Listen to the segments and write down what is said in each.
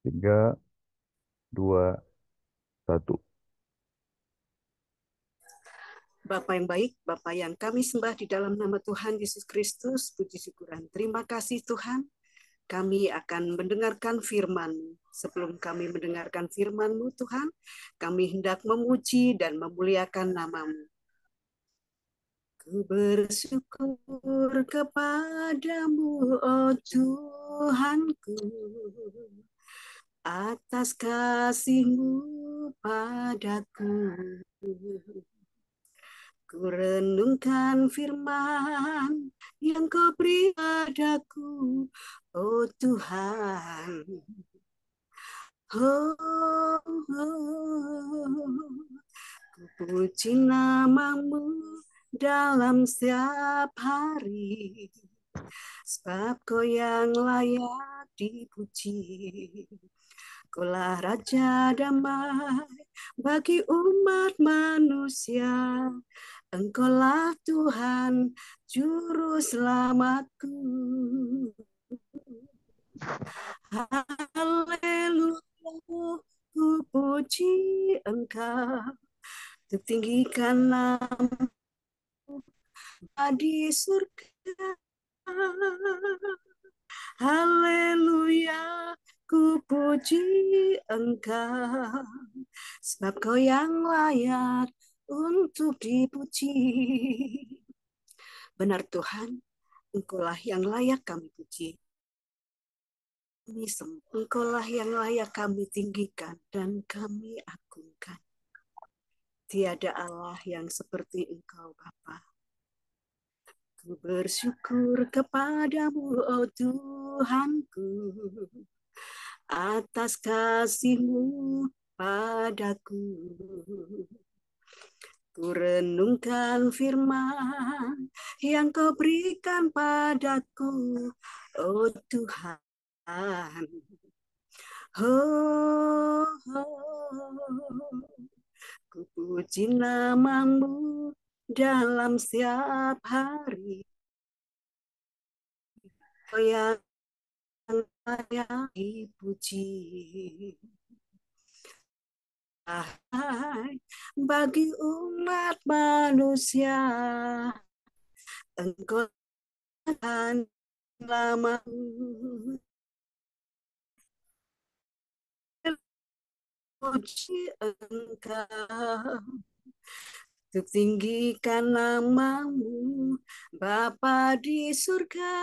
Tiga, dua, satu. Bapa yang baik, Bapa yang kami sembah di dalam nama Tuhan Yesus Kristus, puji syukuran. Terima kasih Tuhan, kami akan mendengarkan firman-Mu. Sebelum kami mendengarkan firman-Mu Tuhan, kami hendak memuji dan memuliakan nama-Mu. Ku bersyukur kepadamu, oh Tuhanku, atas kasih-Mu padaku. Ku renungkan firman yang Kau beri padaku, oh Tuhan. Oh, oh, ku puji namamu dalam setiap hari, sebab Kau yang layak dipuji. Kaulah Raja damai bagi umat manusia. Engkaulah Tuhan, Juru Selamatku. Haleluya, ku puji Engkau. Tertinggikan nama di surga. Haleluya, ku puji Engkau. Sebab Kau yang layak untuk dipuji. Benar Tuhan, Engkaulah yang layak kami puji. Engkaulah yang layak kami tinggikan dan kami agungkan. Tiada Allah yang seperti Engkau Bapa. Ku bersyukur kepadamu, oh Tuhanku, atas kasih-Mu padaku. Ku renungkan firman yang Kau berikan padaku, oh Tuhan. Oh, oh, ku puji namamu dalam setiap hari. Kau yang layak dipuji. Bagi umat manusia, Engkau akan lama puji Engkau. Untuk tinggikan namamu, Bapa di surga.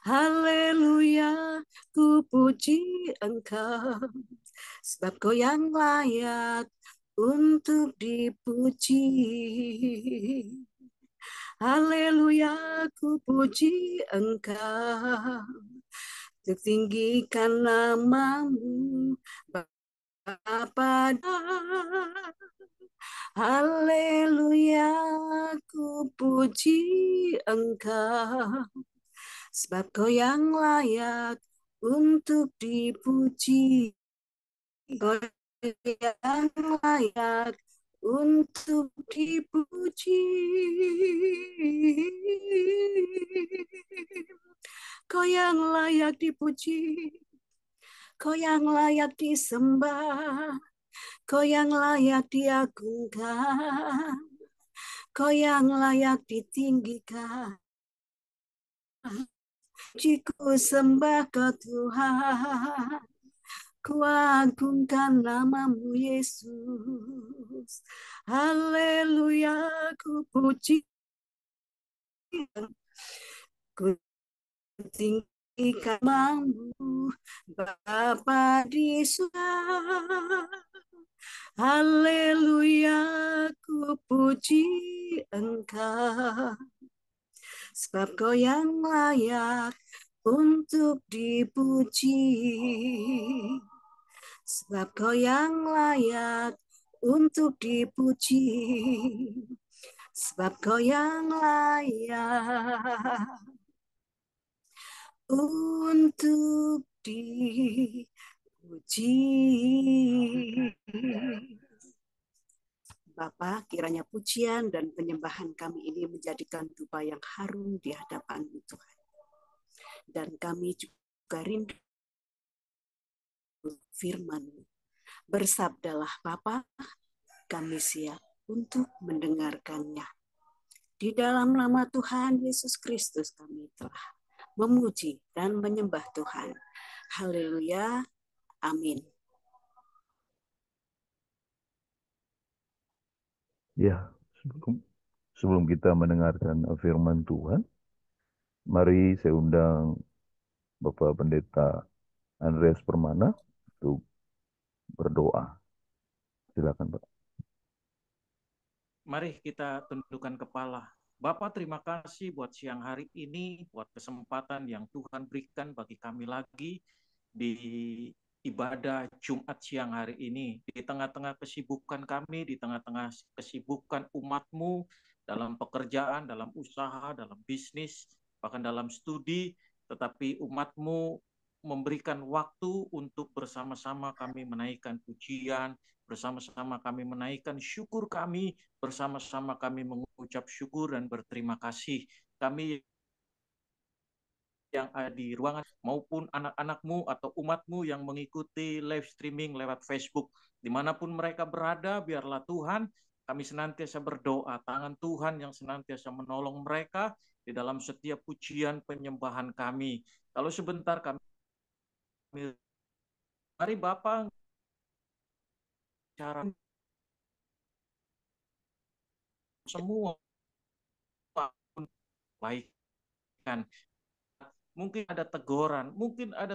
Haleluya, ku puji Engkau, sebab Kau yang layak untuk dipuji. Haleluya, ku puji Engkau, untuk tinggikan namamu, Bapa. Haleluya, ku puji Engkau, sebab Kau yang layak untuk dipuji. Kau yang layak untuk dipuji. Kau yang layak dipuji. Kau yang layak disembah. Kau yang layak diagungkan. Kau yang layak ditinggikan. Jika sembah Kau Tuhan, ku agungkan namamu Yesus. Haleluya, ku puji, ku tinggikan namamu Bapa di surga. Haleluya, ku puji Engkau, sebab Kau yang layak untuk dipuji. Sebab Kau yang layak untuk dipuji. Sebab Kau yang layak untuk dipuji. Bapa, kiranya pujian dan penyembahan kami ini menjadikan dupa yang harum di hadapan-Mu Tuhan. Dan kami juga rindu firman-Mu. Bersabdalah Bapa, kami siap untuk mendengarkannya. Di dalam nama Tuhan Yesus Kristus kami telah memuji dan menyembah Tuhan. Haleluya. Amin. Ya, sebelum kita mendengarkan firman Tuhan, mari saya undang Bapak Pendeta Andreas Permana untuk berdoa. Silakan, Pak. Mari kita tundukkan kepala. Bapak, terima kasih buat siang hari ini, buat kesempatan yang Tuhan berikan bagi kami lagi di ibadah Jumat siang hari ini. Di tengah-tengah kesibukan kami, di tengah-tengah kesibukan umat-Mu dalam pekerjaan, dalam usaha, dalam bisnis, bahkan dalam studi, tetapi umat-Mu memberikan waktu untuk bersama-sama kami menaikkan pujian, bersama-sama kami menaikkan syukur kami, bersama-sama kami mengucap syukur dan berterima kasih. Kami yang ada di ruangan maupun anak-anak-Mu atau umat-Mu yang mengikuti live streaming lewat Facebook. Dimanapun mereka berada, biarlah Tuhan kami senantiasa berdoa, tangan Tuhan yang senantiasa menolong mereka di dalam setiap pujian penyembahan kami. Kalau sebentar kami, mari Bapak cara semua baik kan. Mungkin ada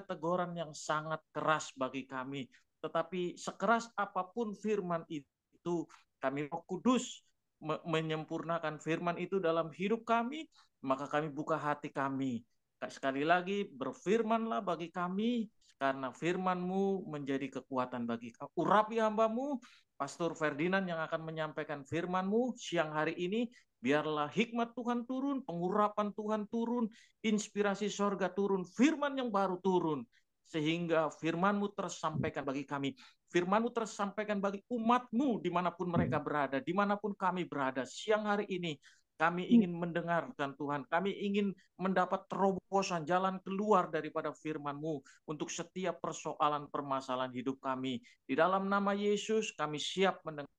teguran yang sangat keras bagi kami, tetapi sekeras apapun firman itu, kami Roh Kudus menyempurnakan firman itu dalam hidup kami, maka kami buka hati kami. Sekali lagi, berfirmanlah bagi kami, karena firman-Mu menjadi kekuatan bagi kami. Urapi hamba-Mu, Pastor Ferdinand yang akan menyampaikan firman-Mu siang hari ini, biarlah hikmat Tuhan turun, pengurapan Tuhan turun, inspirasi sorga turun, firman yang baru turun, sehingga firman-Mu tersampaikan bagi kami, firman-Mu tersampaikan bagi umat-Mu dimanapun mereka berada, dimanapun kami berada. Siang hari ini kami ingin mendengarkan Tuhan, kami ingin mendapat terobosan jalan keluar daripada firman-Mu untuk setiap persoalan permasalahan hidup kami. Di dalam nama Yesus kami siap mendengar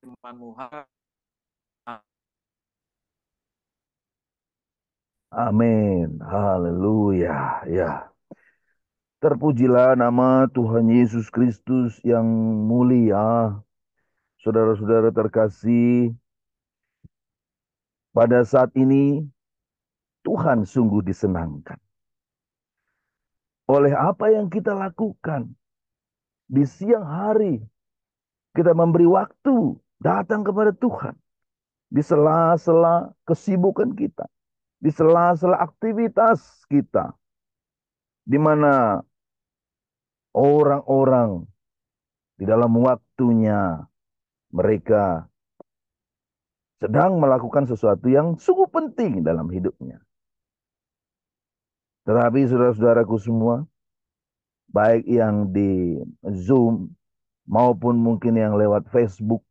firman-Mu. Amin. Haleluya. Ya. Terpujilah nama Tuhan Yesus Kristus yang mulia. Saudara-saudara terkasih, pada saat ini Tuhan sungguh disenangkan oleh apa yang kita lakukan. Di siang hari kita memberi waktu datang kepada Tuhan. Di sela-sela kesibukan kita. Di sela-sela aktivitas kita. Di mana orang-orang di dalam waktunya mereka sedang melakukan sesuatu yang sungguh penting dalam hidupnya. Tetapi saudara-saudaraku semua, baik yang di Zoom maupun mungkin yang lewat Facebook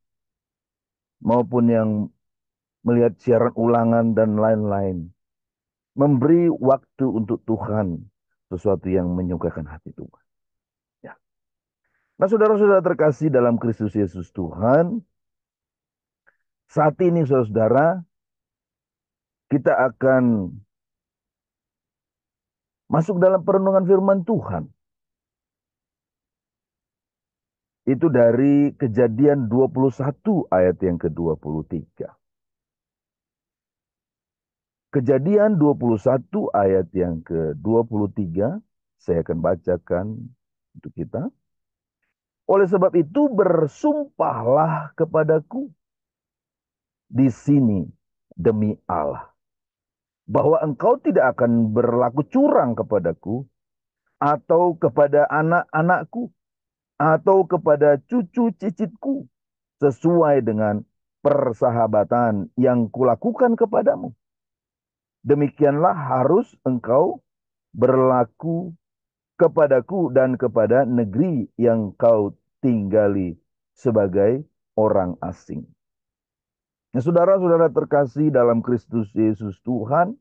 maupun yang melihat siaran ulangan dan lain-lain, memberi waktu untuk Tuhan sesuatu yang menyukakan hati Tuhan. Ya. Nah, saudara-saudara terkasih dalam Kristus Yesus Tuhan, saat ini saudara-saudara, kita akan masuk dalam perenungan firman Tuhan. Itu dari Kejadian 21 ayat yang ke-23. Kejadian 21 ayat yang ke-23, saya akan bacakan untuk kita. Oleh sebab itu bersumpahlah kepadaku di sini demi Allah, bahwa engkau tidak akan berlaku curang kepadaku, atau kepada anak-anakku, atau kepada cucu cicitku, sesuai dengan persahabatan yang kulakukan kepadamu. Demikianlah harus engkau berlaku kepadaku dan kepada negeri yang kau tinggali sebagai orang asing. Nah, saudara-saudara terkasih dalam Kristus Yesus Tuhan,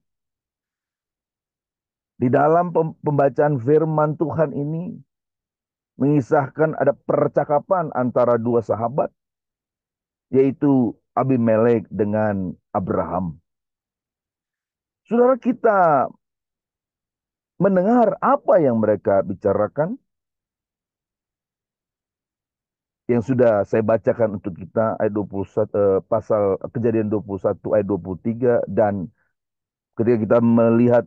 di dalam pembacaan firman Tuhan ini, mengisahkan ada percakapan antara dua sahabat, yaitu Abimelek dengan Abraham. Saudara, kita mendengar apa yang mereka bicarakan, yang sudah saya bacakan untuk kita ayat 21, pasal Kejadian 21 ayat 23, dan ketika kita melihat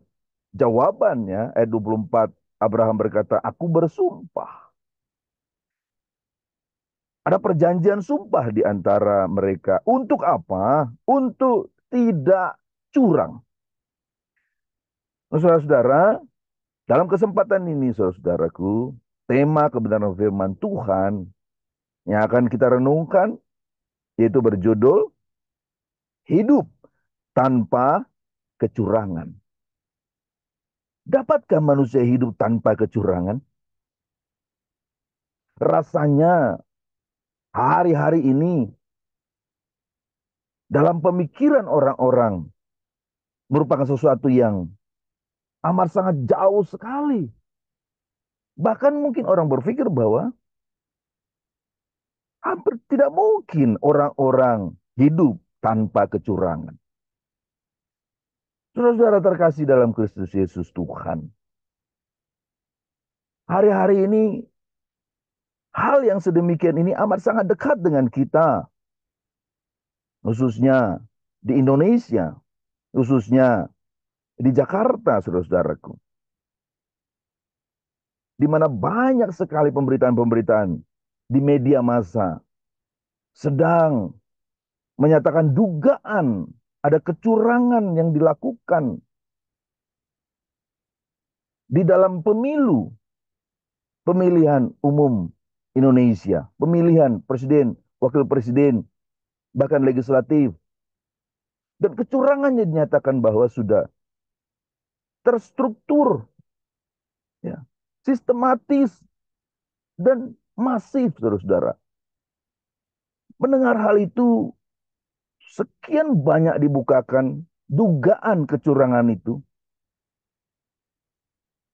jawabannya ayat 24, Abraham berkata, "Aku bersumpah." Ada perjanjian sumpah di antara mereka. Untuk apa? Untuk tidak curang. Nah, saudara-saudara, dalam kesempatan ini, saudara-saudaraku, tema kebenaran firman Tuhan yang akan kita renungkan yaitu berjudul Hidup Tanpa Kecurangan. Dapatkah manusia hidup tanpa kecurangan? Rasanya hari-hari ini dalam pemikiran orang-orang merupakan sesuatu yang amat sangat jauh sekali. Bahkan mungkin orang berpikir bahwa hampir tidak mungkin orang-orang hidup tanpa kecurangan. Saudara-saudara terkasih dalam Kristus Yesus Tuhan. Hari-hari ini hal yang sedemikian ini amat sangat dekat dengan kita. Khususnya di Indonesia. Khususnya di Jakarta, saudara-saudaraku. Di mana banyak sekali pemberitaan-pemberitaan di media massa sedang menyatakan dugaan ada kecurangan yang dilakukan di dalam pemilihan umum Indonesia, pemilihan presiden, wakil presiden, bahkan legislatif. Dan kecurangannya dinyatakan bahwa sudah terstruktur, ya, sistematis, dan masif, saudara-saudara. Mendengar hal itu, sekian banyak dibukakan dugaan kecurangan itu,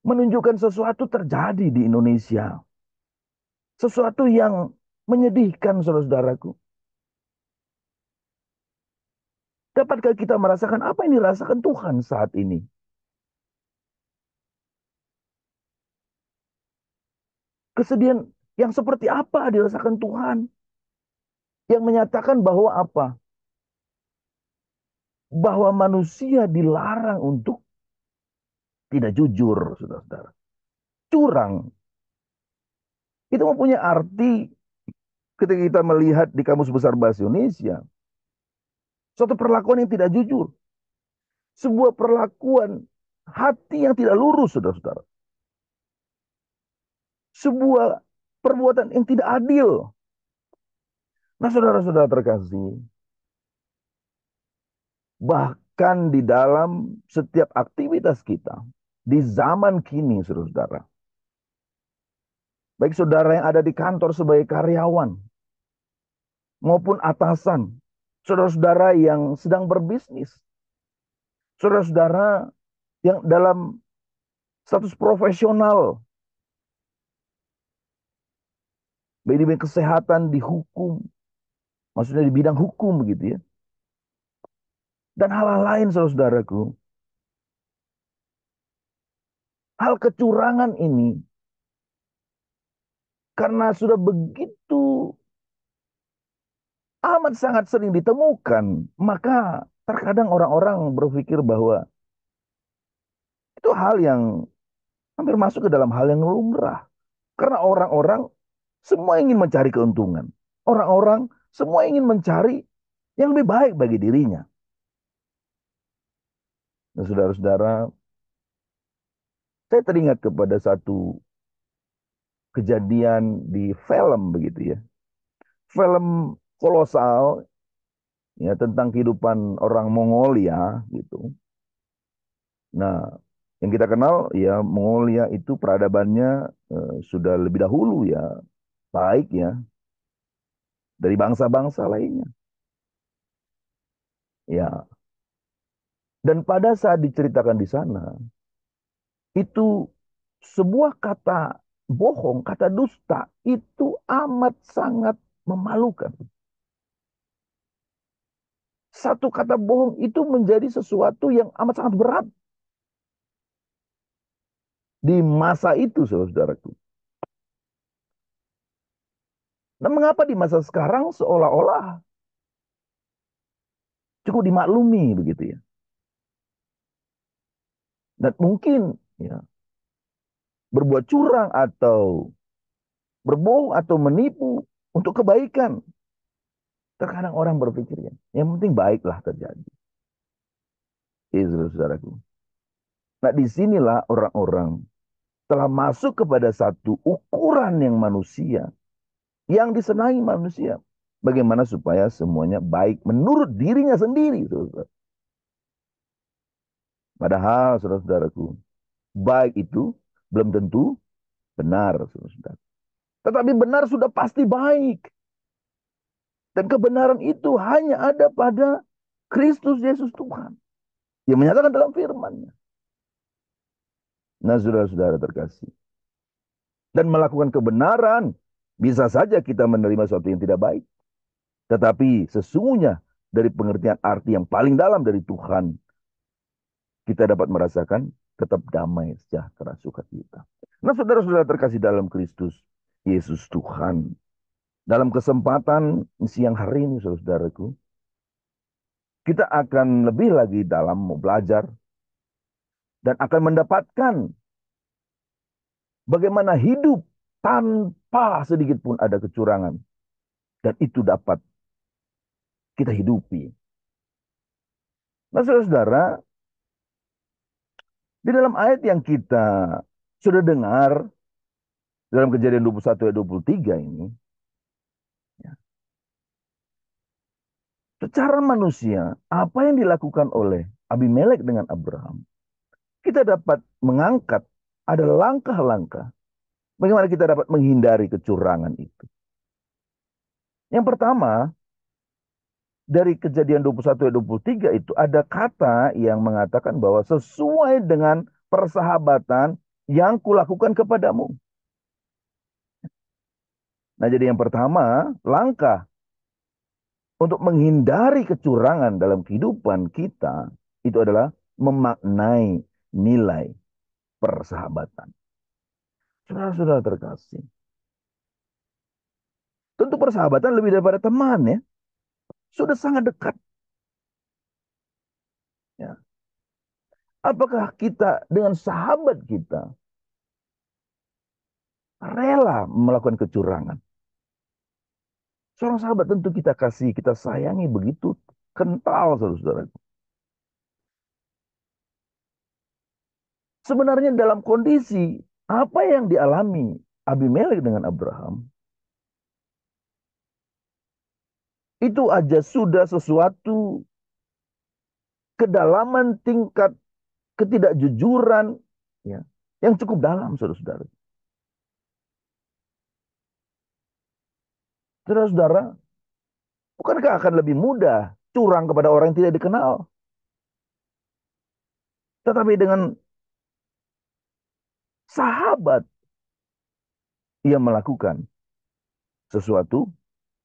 menunjukkan sesuatu terjadi di Indonesia. Sesuatu yang menyedihkan, saudara-saudaraku. Dapatkah kita merasakan apa yang dirasakan Tuhan saat ini? Kesedihan yang seperti apa dirasakan Tuhan? Yang menyatakan bahwa apa? Bahwa manusia dilarang untuk tidak jujur, saudara-saudara. Curang. Itu mempunyai arti ketika kita melihat di Kamus Besar Bahasa Indonesia. Suatu perlakuan yang tidak jujur. Sebuah perlakuan hati yang tidak lurus, saudara-saudara. Sebuah perbuatan yang tidak adil. Nah, saudara-saudara terkasih, bahkan di dalam setiap aktivitas kita, di zaman kini, saudara-saudara, baik saudara yang ada di kantor sebagai karyawan, maupun atasan, saudara-saudara yang sedang berbisnis, saudara-saudara yang dalam status profesional, baik di bidang kesehatan, di hukum, maksudnya di bidang hukum begitu ya, dan hal-hal lain, saudara-saudaraku. Hal kecurangan ini, karena sudah begitu amat sangat sering ditemukan, maka terkadang orang-orang berpikir bahwa itu hal yang hampir masuk ke dalam hal yang lumrah. Karena orang-orang semua ingin mencari keuntungan. Orang-orang semua ingin mencari yang lebih baik bagi dirinya. Nah, saudara-saudara, saya teringat kepada satu kejadian di film begitu ya. Film kolosal ya tentang kehidupan orang Mongolia gitu. Nah, yang kita kenal ya Mongolia itu peradabannya sudah lebih dahulu ya baik ya dari bangsa-bangsa lainnya. Ya, dan pada saat diceritakan di sana itu sebuah kata bohong, kata dusta itu amat sangat memalukan. Satu kata bohong itu menjadi sesuatu yang amat sangat berat di masa itu, saudaraku. Nah, mengapa di masa sekarang seolah-olah cukup dimaklumi begitu ya? Dan mungkin ya berbuat curang atau berbohong atau menipu untuk kebaikan. Terkadang orang berpikir ya, yang penting baiklah terjadi. Saudaraku. Nah, disinilah orang-orang telah masuk kepada satu ukuran yang manusia, yang disenangi manusia. Bagaimana supaya semuanya baik menurut dirinya sendiri, saudara. Padahal, saudara-saudaraku, baik itu belum tentu benar, saudara. Tetapi benar sudah pasti baik. Dan kebenaran itu hanya ada pada Kristus Yesus Tuhan. Yang menyatakan dalam firman-Nya. Nah, saudara-saudara terkasih. Dan melakukan kebenaran, bisa saja kita menerima sesuatu yang tidak baik. Tetapi sesungguhnya dari pengertian arti yang paling dalam dari Tuhan, kita dapat merasakan tetap damai, sejahtera, sukacita. Nah, saudara-saudara terkasih dalam Kristus Yesus Tuhan. Dalam kesempatan siang hari ini, saudaraku, kita akan lebih lagi dalam belajar dan akan mendapatkan bagaimana hidup tanpa sedikit pun ada kecurangan. Dan itu dapat kita hidupi. Nah, saudara-saudara, di dalam ayat yang kita sudah dengar, dalam Kejadian 21 ayat 23 ini, ya, secara manusia, apa yang dilakukan oleh Abimelek dengan Abraham, kita dapat mengangkat ada langkah-langkah bagaimana kita dapat menghindari kecurangan itu. Yang pertama, dari Kejadian 21 ayat 23 itu ada kata yang mengatakan bahwa sesuai dengan persahabatan yang kulakukan kepadamu. Nah, jadi yang pertama, langkah untuk menghindari kecurangan dalam kehidupan kita itu adalah memaknai nilai persahabatan. Saudara-saudara terkasih, tentu persahabatan lebih daripada teman ya. Sudah sangat dekat. Ya. Apakah kita dengan sahabat kita rela melakukan kecurangan? Seorang sahabat tentu kita kasih, kita sayangi begitu kental, saudara-saudara. Sebenarnya dalam kondisi apa yang dialami Abimelek dengan Abraham, itu aja sudah sesuatu kedalaman tingkat ketidakjujuran ya, yang cukup dalam, saudara-saudara. Saudara-saudara, bukankah akan lebih mudah curang kepada orang yang tidak dikenal? Tetapi dengan sahabat, ia melakukan sesuatu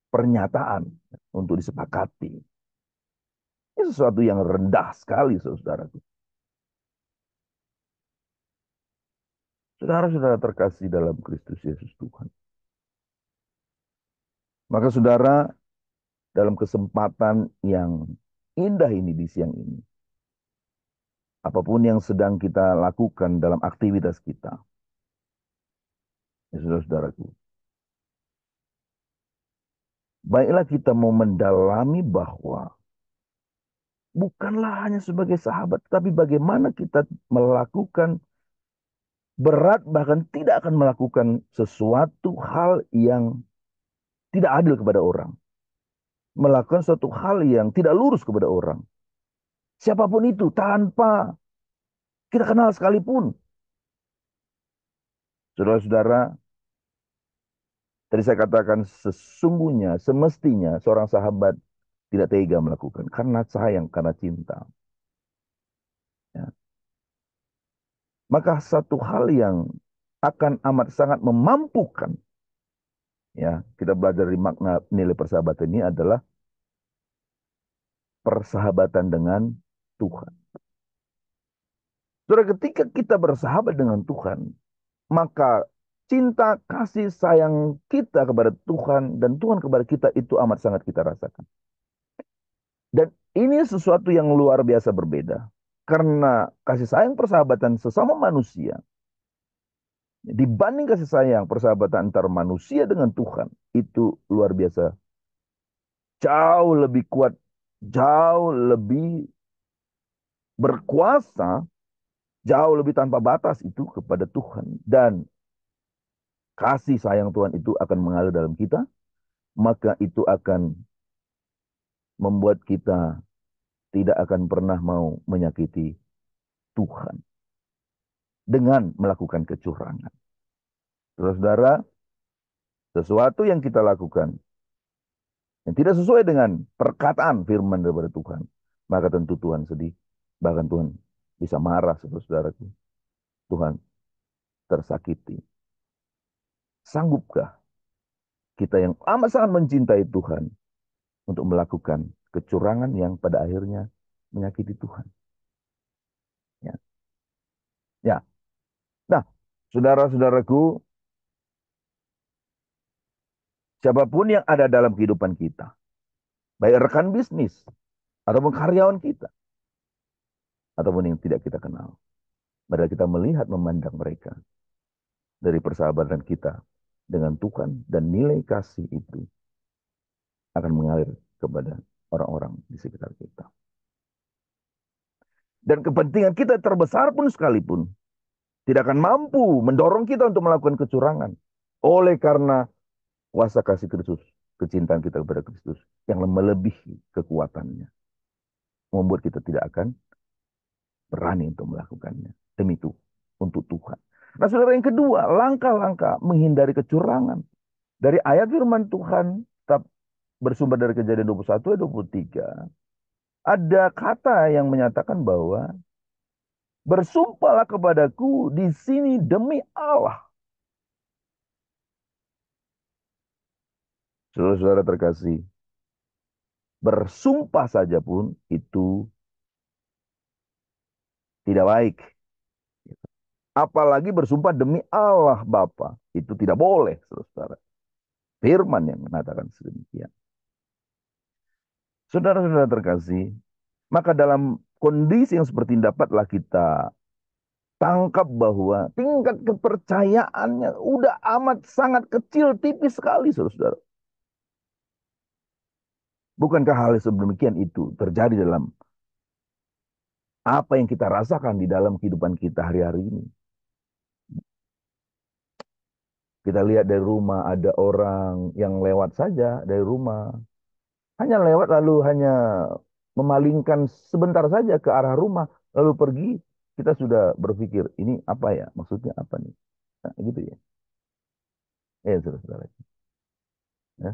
pernyataan untuk disepakati. Ini sesuatu yang rendah sekali, saudara. Saudara-saudara terkasih dalam Kristus Yesus Tuhan. Maka saudara, dalam kesempatan yang indah ini di siang ini, apapun yang sedang kita lakukan dalam aktivitas kita, ya saudara-saudaraku, baiklah kita mau mendalami bahwa bukanlah hanya sebagai sahabat, tapi bagaimana kita melakukan berat, bahkan tidak akan melakukan sesuatu hal yang tidak adil kepada orang. Melakukan suatu hal yang tidak lurus kepada orang. Siapapun itu, tanpa kita kenal sekalipun. Saudara-saudara, tadi saya katakan sesungguhnya, semestinya seorang sahabat tidak tega melakukan. Karena sayang, karena cinta. Ya. Maka satu hal yang akan amat sangat memampukan. Ya, kita belajar dari makna nilai persahabatan ini adalah persahabatan dengan Tuhan. Saudara, ketika kita bersahabat dengan Tuhan, maka cinta kasih sayang kita kepada Tuhan dan Tuhan kepada kita itu amat sangat kita rasakan. Dan ini sesuatu yang luar biasa berbeda. Karena kasih sayang persahabatan sesama manusia dibanding kasih sayang persahabatan antara manusia dengan Tuhan itu luar biasa. Jauh lebih kuat, jauh lebih berkuasa, jauh lebih tanpa batas itu kepada Tuhan. Dan kasih sayang Tuhan itu akan mengalir dalam kita, maka itu akan membuat kita tidak akan pernah mau menyakiti Tuhan dengan melakukan kecurangan. Saudara-saudara, sesuatu yang kita lakukan yang tidak sesuai dengan perkataan firman daripada Tuhan, maka tentu Tuhan sedih. Bahkan Tuhan bisa marah, saudara-saudaraku. Tuhan tersakiti. Sanggupkah kita yang amat sangat mencintai Tuhan untuk melakukan kecurangan yang pada akhirnya menyakiti Tuhan? Ya. Ya. Nah, saudara-saudaraku, siapapun yang ada dalam kehidupan kita, baik rekan bisnis, ataupun karyawan kita, ataupun yang tidak kita kenal, mari kita melihat memandang mereka dari persahabatan kita dengan Tuhan dan nilai kasih itu akan mengalir kepada orang-orang di sekitar kita. Dan kepentingan kita terbesar pun sekalipun tidak akan mampu mendorong kita untuk melakukan kecurangan. Oleh karena kuasa kasih Kristus, kecintaan kita kepada Kristus yang melebihi kekuatannya. Membuat kita tidak akan berani untuk melakukannya. Demi itu, untuk Tuhan. Nah, saudara, yang kedua, langkah-langkah menghindari kecurangan. Dari ayat firman Tuhan, bersumber dari Kejadian 21 ayat 23, ada kata yang menyatakan bahwa bersumpahlah kepadaku di sini demi Allah. Saudara-saudara terkasih, bersumpah saja pun itu tidak baik. Apalagi bersumpah demi Allah Bapa. Itu tidak boleh, saudara. Firman yang mengatakan sedemikian. Saudara-saudara terkasih, maka dalam kondisi yang seperti ini dapatlah kita tangkap bahwa tingkat kepercayaannya udah amat sangat kecil, tipis sekali, saudara. Bukankah hal sedemikian itu terjadi dalam apa yang kita rasakan di dalam kehidupan kita hari-hari ini? Kita lihat dari rumah ada orang yang lewat saja dari rumah. Hanya lewat lalu hanya memalingkan sebentar saja ke arah rumah. Lalu pergi, kita sudah berpikir, ini apa ya? Maksudnya apa nih? Nah, gitu ya. Saudara-saudara. Ya.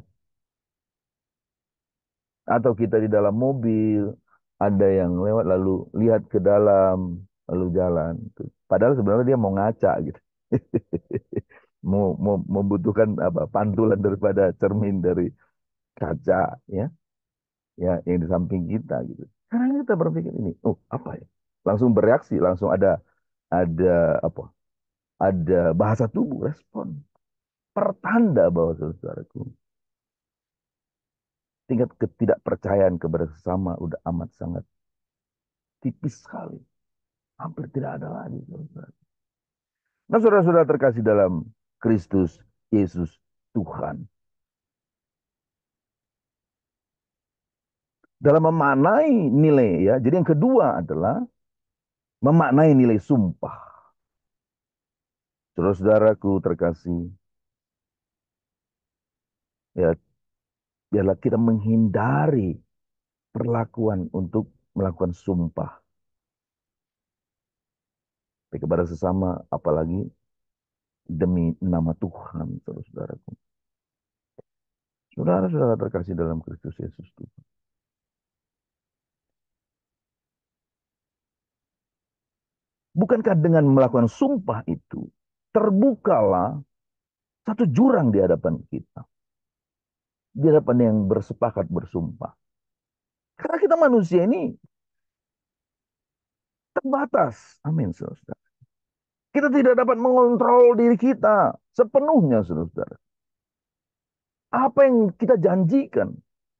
Atau kita di dalam mobil, ada yang lewat lalu lihat ke dalam, lalu jalan. Padahal sebenarnya dia mau ngaca gitu. mau membutuhkan apa pantulan daripada cermin dari kaca ya, ya yang di samping kita gitu. Karena kita berpikir ini, oh apa ya? Langsung bereaksi, langsung ada apa? Ada bahasa tubuh respon. Pertanda bahwa saudaraku, tingkat ketidakpercayaan kepada sesama udah amat sangat tipis sekali. Hampir tidak ada lagi, saudara. Nah, saudara-saudara terkasih dalam Kristus Yesus Tuhan. Dalam memaknai nilai ya. Jadi yang kedua adalah memaknai nilai sumpah. Saudara-saudaraku terkasih, ya biarlah kita menghindari perlakuan untuk melakukan sumpah kepada sesama, apalagi demi nama Tuhan, saudara-saudaraku. Saudara-saudara terkasih dalam Kristus Yesus Tuhan. Bukankah dengan melakukan sumpah itu, terbukalah satu jurang di hadapan kita. Di hadapan yang bersepakat bersumpah. Karena kita manusia ini terbatas. Amin, saudara. Kita tidak dapat mengontrol diri kita sepenuhnya, saudara. Apa yang kita janjikan,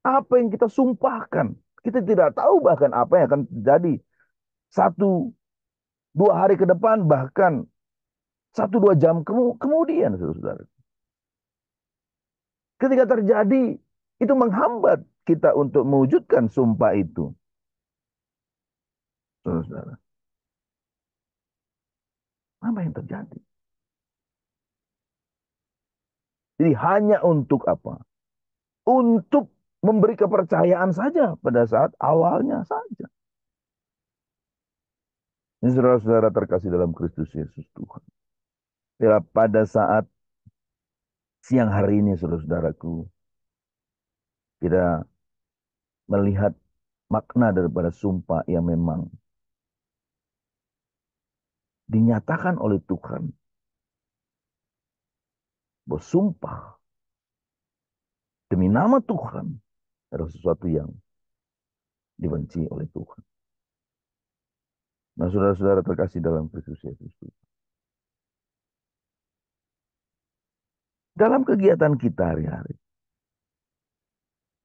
apa yang kita sumpahkan, kita tidak tahu bahkan apa yang akan terjadi 1-2 hari ke depan, bahkan 1-2 jam kemudian, saudara. Ketika terjadi, itu menghambat kita untuk mewujudkan sumpah itu, saudara. Apa yang terjadi? Jadi hanya untuk apa? Untuk memberi kepercayaan saja pada saat awalnya saja. Ini saudara-saudara terkasih dalam Kristus Yesus Tuhan. Ya, pada saat siang hari ini, saudara-saudaraku, kita melihat makna daripada sumpah yang memang dinyatakan oleh Tuhan. Bersumpah demi nama Tuhan adalah sesuatu yang dibenci oleh Tuhan. Nah, saudara-saudara terkasih dalam Kristus Yesus Tuhan. Dalam kegiatan kita hari-hari,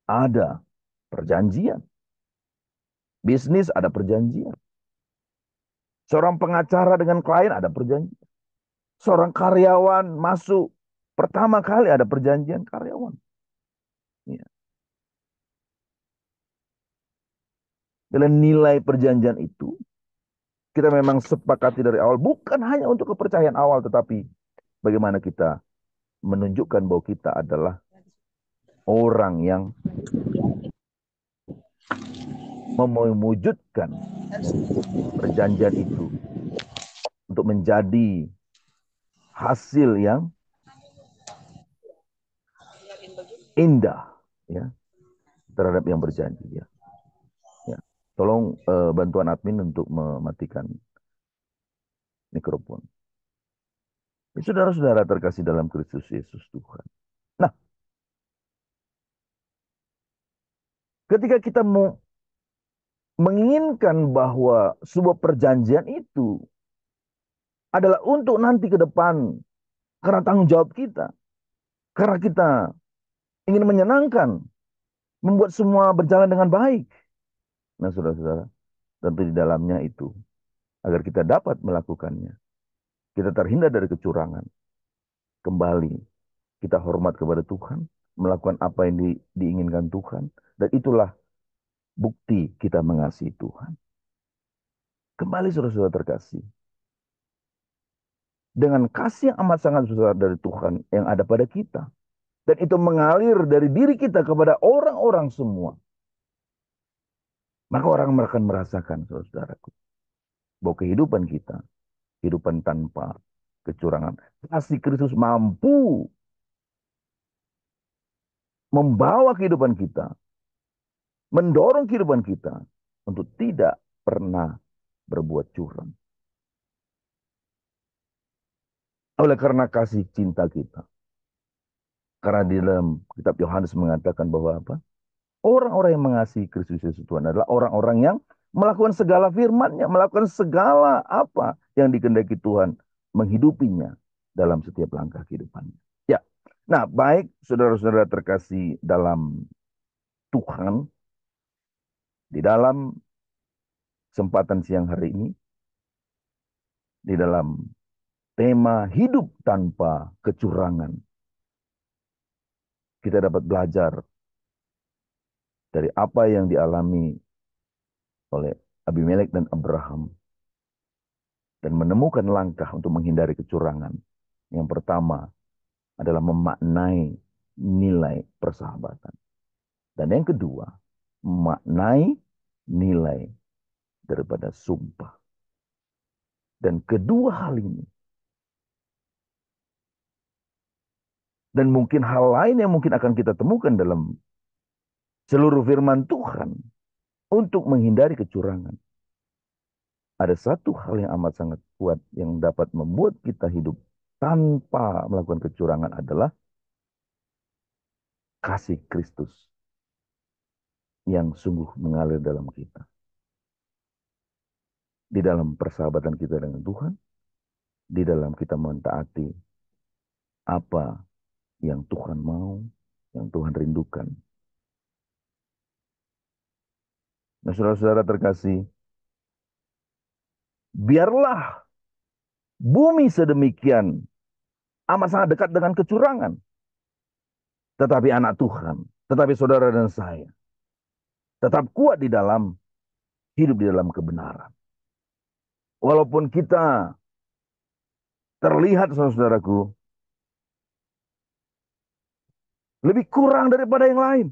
ada perjanjian. Bisnis ada perjanjian. Seorang pengacara dengan klien ada perjanjian. Seorang karyawan masuk pertama kali ada perjanjian karyawan. Ya. Dalam nilai perjanjian itu, kita memang sepakati dari awal. Bukan hanya untuk kepercayaan awal, tetapi bagaimana kita menunjukkan bahwa kita adalah orang yang mewujudkan perjanjian itu untuk menjadi hasil yang indah, ya, terhadap yang berjanji. Ya. Ya. Tolong bantuan admin untuk mematikan mikrofon. Saudara-saudara terkasih dalam Kristus Yesus Tuhan. Nah, ketika kita mau menginginkan bahwa sebuah perjanjian itu adalah untuk nanti ke depan, karena tanggung jawab kita, karena kita ingin menyenangkan, membuat semua berjalan dengan baik. Nah, saudara-saudara, tentu di dalamnya itu, agar kita dapat melakukannya, kita terhindar dari kecurangan. Kembali, kita hormat kepada Tuhan, melakukan apa yang diinginkan Tuhan, dan itulah bukti kita mengasihi Tuhan. Kembali saudara-saudara terkasih. Dengan kasih yang amat sangat besar dari Tuhan yang ada pada kita. Dan itu mengalir dari diri kita kepada orang-orang semua. Maka orang akan merasakan, saudara-saudaraku, bahwa kehidupan kita, kehidupan tanpa kecurangan. Kasih Kristus mampu membawa kehidupan kita, mendorong kehidupan kita untuk tidak pernah berbuat curang. Oleh karena kasih cinta kita. Karena di dalam kitab Yohanes mengatakan bahwa apa? Orang-orang yang mengasihi Kristus Yesus Tuhan adalah orang-orang yang melakukan segala firman-Nya, melakukan segala apa yang dikehendaki Tuhan, menghidupinya dalam setiap langkah kehidupannya. Ya. Nah, baik saudara-saudara terkasih dalam Tuhan, di dalam kesempatan siang hari ini, di dalam tema hidup tanpa kecurangan, kita dapat belajar dari apa yang dialami oleh Abimelek dan Abraham dan menemukan langkah untuk menghindari kecurangan. Yang pertama adalah memaknai nilai persahabatan. Dan yang kedua, memaknai nilai daripada sumpah. Dan kedua hal ini, dan mungkin hal lain yang mungkin akan kita temukan dalam seluruh firman Tuhan untuk menghindari kecurangan. Ada satu hal yang amat sangat kuat yang dapat membuat kita hidup tanpa melakukan kecurangan adalah kasih Kristus yang sungguh mengalir dalam kita. Di dalam persahabatan kita dengan Tuhan, di dalam kita mentaati apa yang Tuhan mau, yang Tuhan rindukan. Nah, saudara-saudara terkasih, biarlah bumi sedemikian amat sangat dekat dengan kecurangan. Tetapi anak Tuhan, tetapi saudara dan saya, tetap kuat di dalam hidup di dalam kebenaran. Walaupun kita terlihat, saudaraku, lebih kurang daripada yang lain.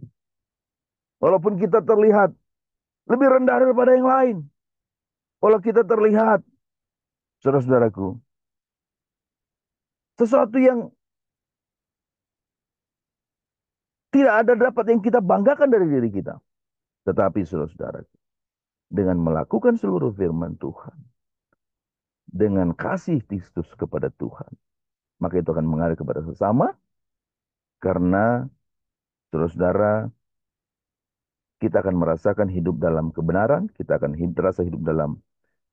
Walaupun kita terlihat lebih rendah daripada yang lain. Walau kita terlihat, saudara-saudaraku, sesuatu yang tidak ada dapat yang kita banggakan dari diri kita. Tetapi saudara-saudaraku, dengan melakukan seluruh firman Tuhan, dengan kasih Kristus kepada Tuhan, maka itu akan mengalir kepada sesama, karena saudara-saudara, kita akan merasakan hidup dalam kebenaran, kita akan terasa hidup dalam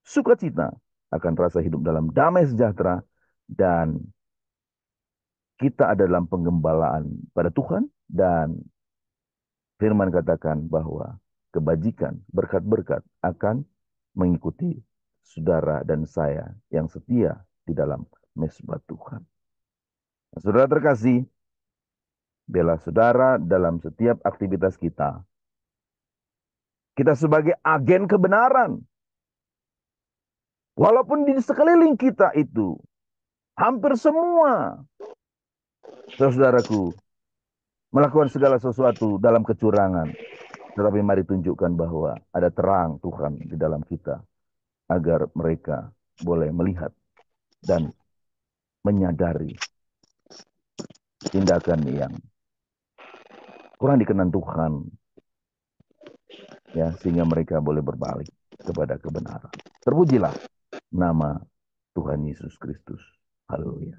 sukacita, akan rasa hidup dalam damai sejahtera, dan kita ada dalam penggembalaan pada Tuhan, dan firman katakan bahwa kebajikan, berkat-berkat akan mengikuti saudara dan saya yang setia di dalam mezbah Tuhan. Nah, saudara terkasih, bela saudara dalam setiap aktivitas kita. Kita sebagai agen kebenaran. Walaupun di sekeliling kita itu, hampir semua, saudaraku, melakukan segala sesuatu dalam kecurangan. Tetapi mari tunjukkan bahwa ada terang Tuhan di dalam kita, agar mereka boleh melihat dan menyadari tindakan yang kurang dikenan Tuhan, ya, sehingga mereka boleh berbalik kepada kebenaran. Terpujilah nama Tuhan Yesus Kristus. Haleluya.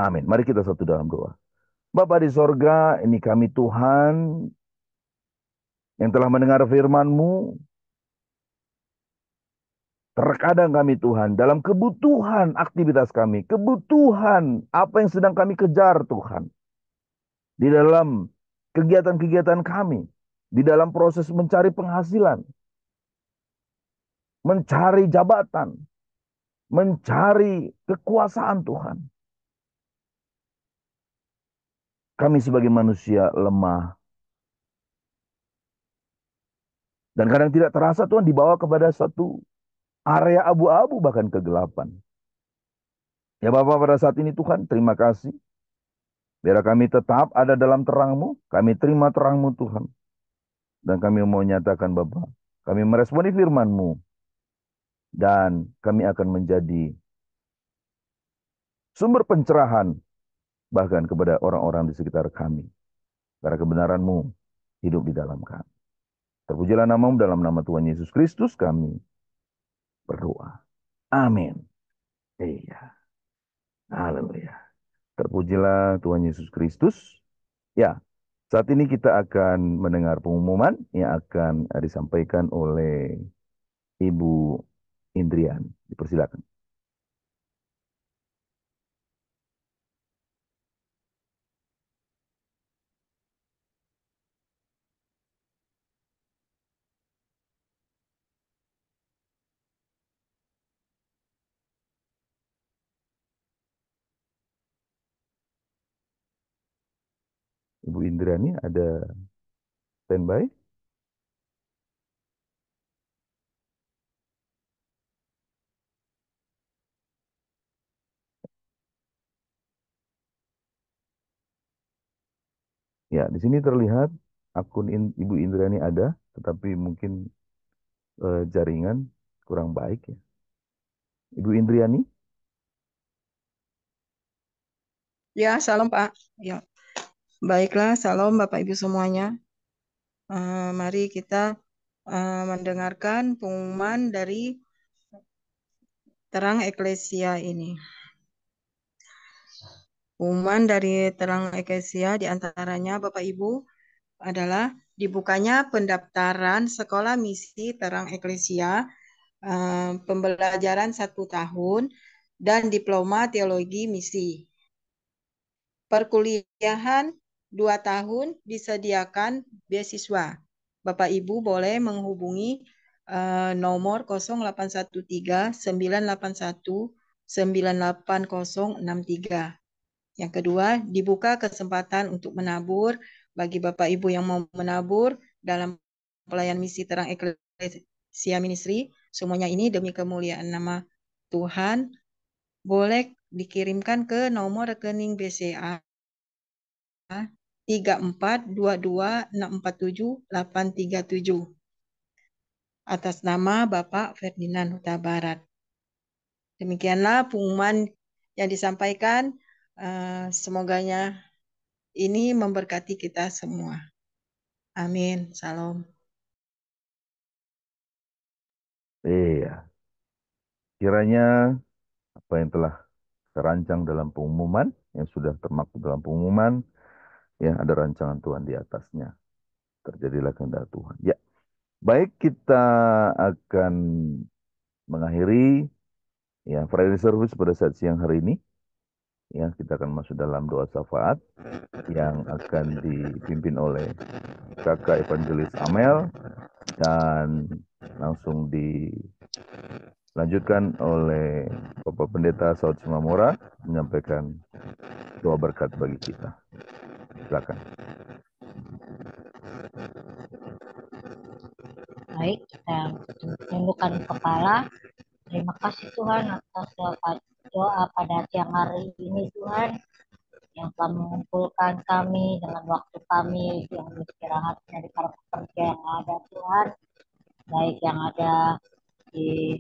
Amin. Mari kita satu dalam doa. Bapa di sorga, ini kami Tuhan yang telah mendengar firman-Mu. Terkadang kami Tuhan dalam kebutuhan aktivitas kami, kebutuhan apa yang sedang kami kejar Tuhan. Di dalam kegiatan-kegiatan kami, di dalam proses mencari penghasilan, mencari jabatan, mencari kekuasaan Tuhan. Kami sebagai manusia lemah. Dan kadang tidak terasa Tuhan dibawa kepada satu area abu-abu, bahkan kegelapan. Ya Bapak, pada saat ini Tuhan, terima kasih. Biar kami tetap ada dalam terang-Mu, kami terima terang-Mu Tuhan. Dan kami mau nyatakan Bapak, kami meresponi firman-Mu. Dan kami akan menjadi sumber pencerahan bahkan kepada orang-orang di sekitar kami. Karena kebenaran-Mu hidup di dalam kami. Terpujilah nama-Mu, dalam nama Tuhan Yesus Kristus kami berdoa. Amin. Iya. Haleluya. Terpujilah Tuhan Yesus Kristus. Ya, saat ini kita akan mendengar pengumuman yang akan disampaikan oleh Ibu Indrian. Dipersilakan. Ibu Indrani ada standby? Ya, di sini terlihat akun Ibu Indrani ada, tetapi mungkin jaringan kurang baik ya. Ibu Indriani? Ya, salam Pak. Ya, baiklah, salam Bapak Ibu semuanya. Mari kita mendengarkan pengumuman dari Terang Eklesia ini. Pengumuman dari Terang Eklesia diantaranya Bapak Ibu adalah dibukanya pendaftaran sekolah misi Terang Eklesia, pembelajaran 1 tahun, dan diploma teologi misi. Perkuliahan 2 tahun disediakan beasiswa. Bapak Ibu boleh menghubungi nomor 0813 981 98063. Yang kedua, dibuka kesempatan untuk menabur bagi Bapak Ibu yang mau menabur dalam pelayan misi Terang Eklesia Ministry. Semuanya ini demi kemuliaan nama Tuhan. Boleh dikirimkan ke nomor rekening BCA 3422647837 atas nama Bapak Ferdinand Huta Barat. Demikianlah pengumuman yang disampaikan. Semoganya ini memberkati kita semua. Amin. Salam. Iya, kiranya apa yang telah terancang dalam pengumuman, yang sudah termaktub dalam pengumuman, ya ada rancangan Tuhan di atasnya. Terjadilah kehendak Tuhan. Ya, baik, kita akan mengakhiri ya Friday service pada saat siang hari ini. Ya, kita akan masuk dalam doa syafaat yang akan dipimpin oleh Kakak Evangelis Amel dan langsung dilanjutkan oleh Bapak Pendeta Saud Simamora menyampaikan doa berkat bagi kita. Silakan. Baik, kita tundukkan kepala. Terima kasih Tuhan atas doa pada siang hari ini Tuhan, yang telah mengumpulkan kami dengan waktu kami yang beristirahat dari para pekerja yang ada Tuhan, baik yang ada di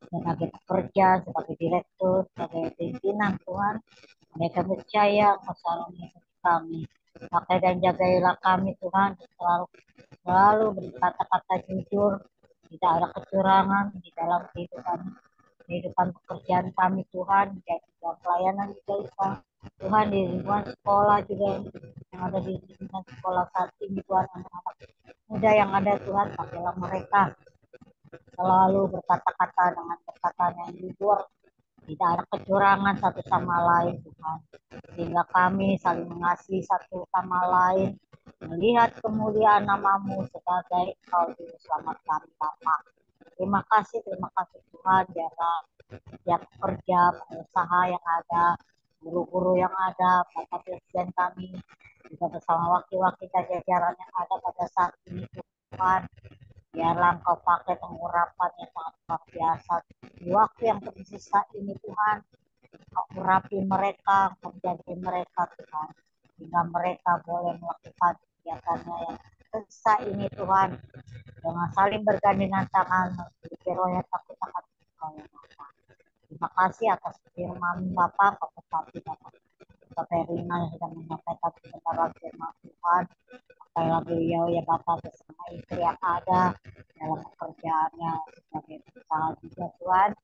tenaga pekerja sebagai direktur, sebagai pimpinan Tuhan. Mereka percaya masalah hidup kami. Pakai dan jagailah kami Tuhan, selalu berkata-kata jujur, tidak ada kecurangan di dalam kehidupan pekerjaan kami Tuhan, di dalam pelayanan kita Tuhan, di lingkungan sekolah juga yang ada di lingkungan sekolah saat ini Tuhan, anak-anak muda yang ada Tuhan, pakailah mereka selalu berkata-kata dengan perkataan yang jujur, tidak ada kecurangan satu sama lain Tuhan, sehingga kami saling mengasihi satu sama lain, melihat kemuliaan namamu sebagai Engkau Juru Selamat kami Bapa. Terima kasih Tuhan, biarlah setiap pekerja, pengusaha yang ada, guru-guru yang ada, Bapak Presiden kami, juga bersama wakil-wakil jajaran yang ada pada saat ini Tuhan, biarlah Engkau pakai pengurapan yang sangat luar biasa di waktu yang tersisa ini Tuhan. Engkau urapi mereka, menjadi mereka Tuhan, sehingga mereka boleh melakukan kegiatannya yang tersisa ini Tuhan, dengan saling bergandengan tangan, memiliki roh yang takut akan Engkau ya Bapa. Terima kasih atas firman Bapak, Bapak Perina yang sudah menyampaikan kebenaran firman Tuhan. Pakailah beliau ya Bapak bersama istri yang ada dalam pekerjaannya sebagai pengusaha juga Tuhan.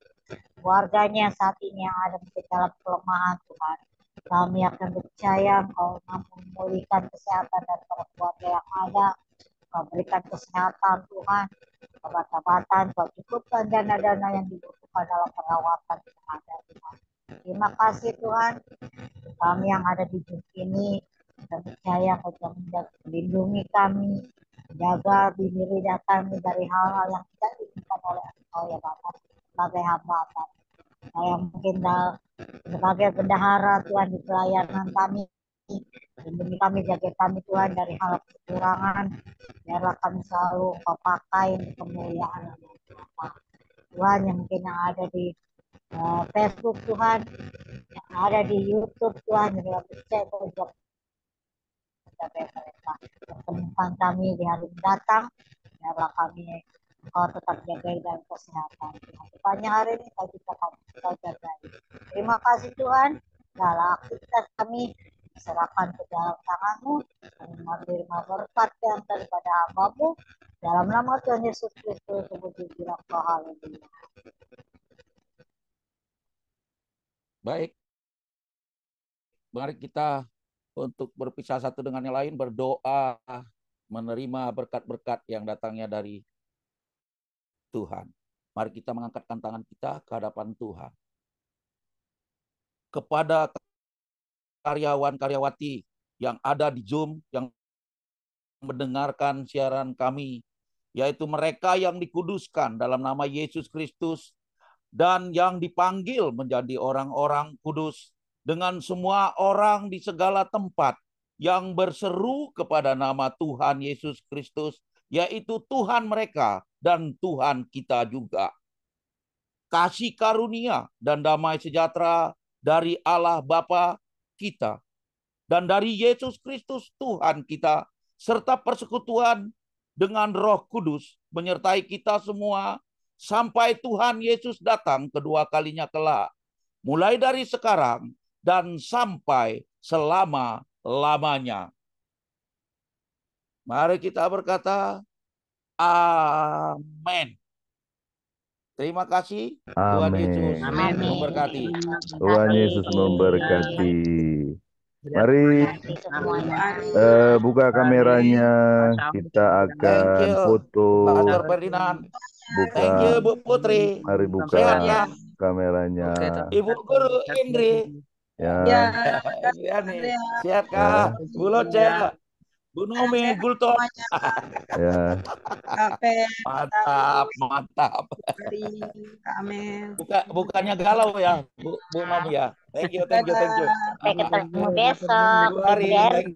Keluarganya saat ini yang ada di dalam kelemahan Tuhan, kami akan percaya Engkau mampu memulihkan kesehatan dari para keluarga yang ada. Kau berikan kesehatan Tuhan, obat-obatan, Kau cukupkan dana-dana yang dibutuhkan dalam perawatan yang ada Tuhan. Terima kasih Tuhan, kami yang ada di dunia ini, kita percaya Kau telah melindungi kami, jaga diri kami dari hal-hal yang tidak diinginkan oleh Engkau ya Bapak, sebagai hamba Bapak. Saya mungkin sebagai bendahara Tuhan di pelayanan kami, lindungi kami, jaga kami Tuhan dari hal kekurangan, biarlah kami selalu Kau pakai kemuliaan Tuhan, yang mungkin yang ada di Facebook Tuhan, yang ada di YouTube Tuhan, yang percaya Kau mereka pertemukan kami di hari mendatang, biarlah kami Kau tetap jaga dalam kesehatan Tuhan. Sepanjang hari ini Kau jaga. Terima kasih Tuhan, dalam aktivitas kami serahkan ke dalam tangan-Mu, kami menerima berkat yang daripada hamba-Mu, dalam nama Tuhan Yesus Kristus, puji bilang haleluya. Baik. Mari kita untuk berpisah satu dengan yang lain, berdoa, menerima berkat-berkat yang datangnya dari Tuhan. Mari kita mengangkatkan tangan kita ke hadapan Tuhan. Kepada karyawan-karyawati yang ada di Zoom, yang mendengarkan siaran kami, yaitu mereka yang dikuduskan dalam nama Yesus Kristus dan yang dipanggil menjadi orang-orang kudus, dengan semua orang di segala tempat yang berseru kepada nama Tuhan Yesus Kristus, yaitu Tuhan mereka dan Tuhan kita juga. Kasih karunia dan damai sejahtera dari Allah Bapa kita dan dari Yesus Kristus Tuhan kita, serta persekutuan dengan Roh Kudus menyertai kita semua sampai Tuhan Yesus datang kedua kalinya kelak, mulai dari sekarang dan sampai selama-lamanya. Mari kita berkata, amin. Terima kasih. Tuhan Yesus Amin. memberkati. Tuhan Yesus memberkati. Mari buka kameranya, kita akan Thank you, foto. Pastor Ferdinand. Thank you, Buka, Bu Putri. mari Sehat buka ya? kameranya. Ibu Guru Indri. Ya, Yani, sehat ya, kah? Bu Loca, Bu Nomi, Gulton. ya. Mantap, mantap. Amin. Bukannya galau ya, Bu Nomi ya. Thank you, thank you, thank you. Sampai ketemu besok. Bu Ari, thank